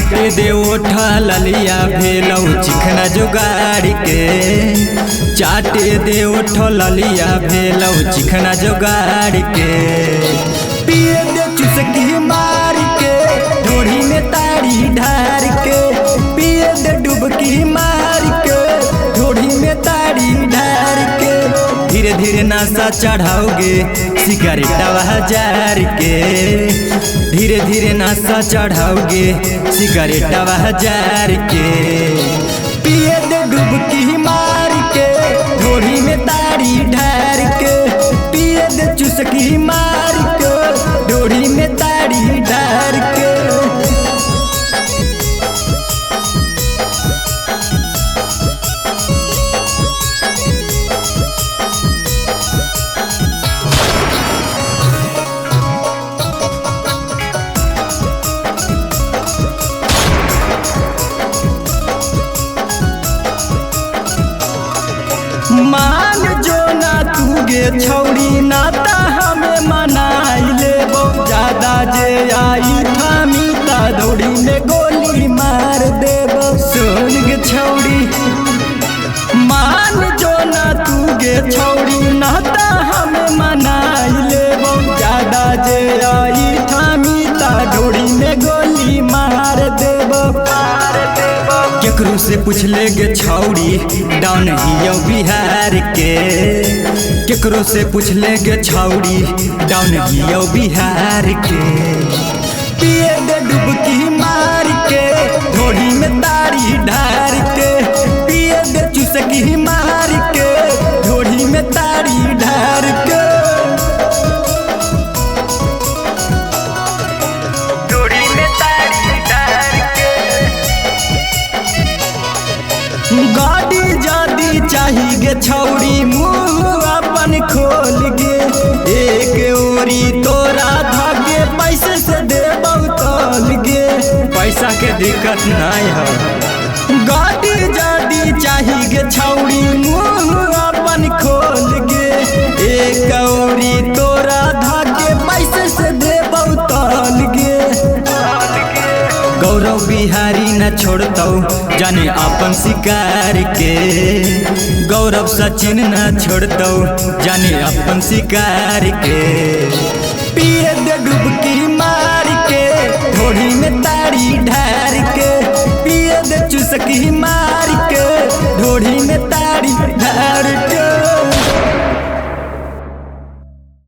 चाटे दे ओठा ललिया भेलौ चिकना जुगाड़ के, चाटे दे ओठा ललिया भेलौ चिकना जुगाड़ के। पिए दे चुसकी मार के ढोढ़ी में ताड़ी ढार के, पिए दे डुबकी मार के ढोढ़ी में ताड़ी ढार के। धीरे धीरे नाशा चढ़ाओगे सिगरेटवा हजार के, धीरे धीरे नाशा चढ़ाओगे सिगरेटवा हजार के। पिए दे डुबकी मार के ढोढ़ी में ताड़ी ढार के, पिए दे चुसकी मार के ढोढ़ी में ताड़ी ढार के। मान जो ना तू गे छौड़ी नाता हमें मनाई लेबो, ज्यादा जे आई थामी ता दौड़ी में गोली मार देबो। सुन गे छौड़ी मान जो ना तू गे छौड़ी नाता हमें मनाई लेबो, ज्यादा जे आई थामी ता दौड़ी में गोली मार देबो। केकरो से पूछ ले गे छौड़ी डाउन हियो बिहार के, केकरो से पूछ ले गे छौड़ी डाउन हियो बिहार के। पिए दे डुबकी मार के ढोढ़ी में ताड़ी ढार के, पिए दे चुसकी मार के ढोढ़ी में ताड़ी ढार के। गाड़ी जादी चाही गे छौड़ी मुँह अपन खोल गे, एक ओरी तोरा धागे पैसे से देबौ तौल गे, पैसा के दिक्कत नहीं है। गाड़ी जादी चाही गे छौड़ी मुँह अपन खोल गे, एक ओरी तोरा धागे पैसे से देबौ तौल गे। गौरव बिहारी न छोड़तौ जाने अपन शिकार के, गौरव सचिन न छोड़तौ जाने अपन शिकार के।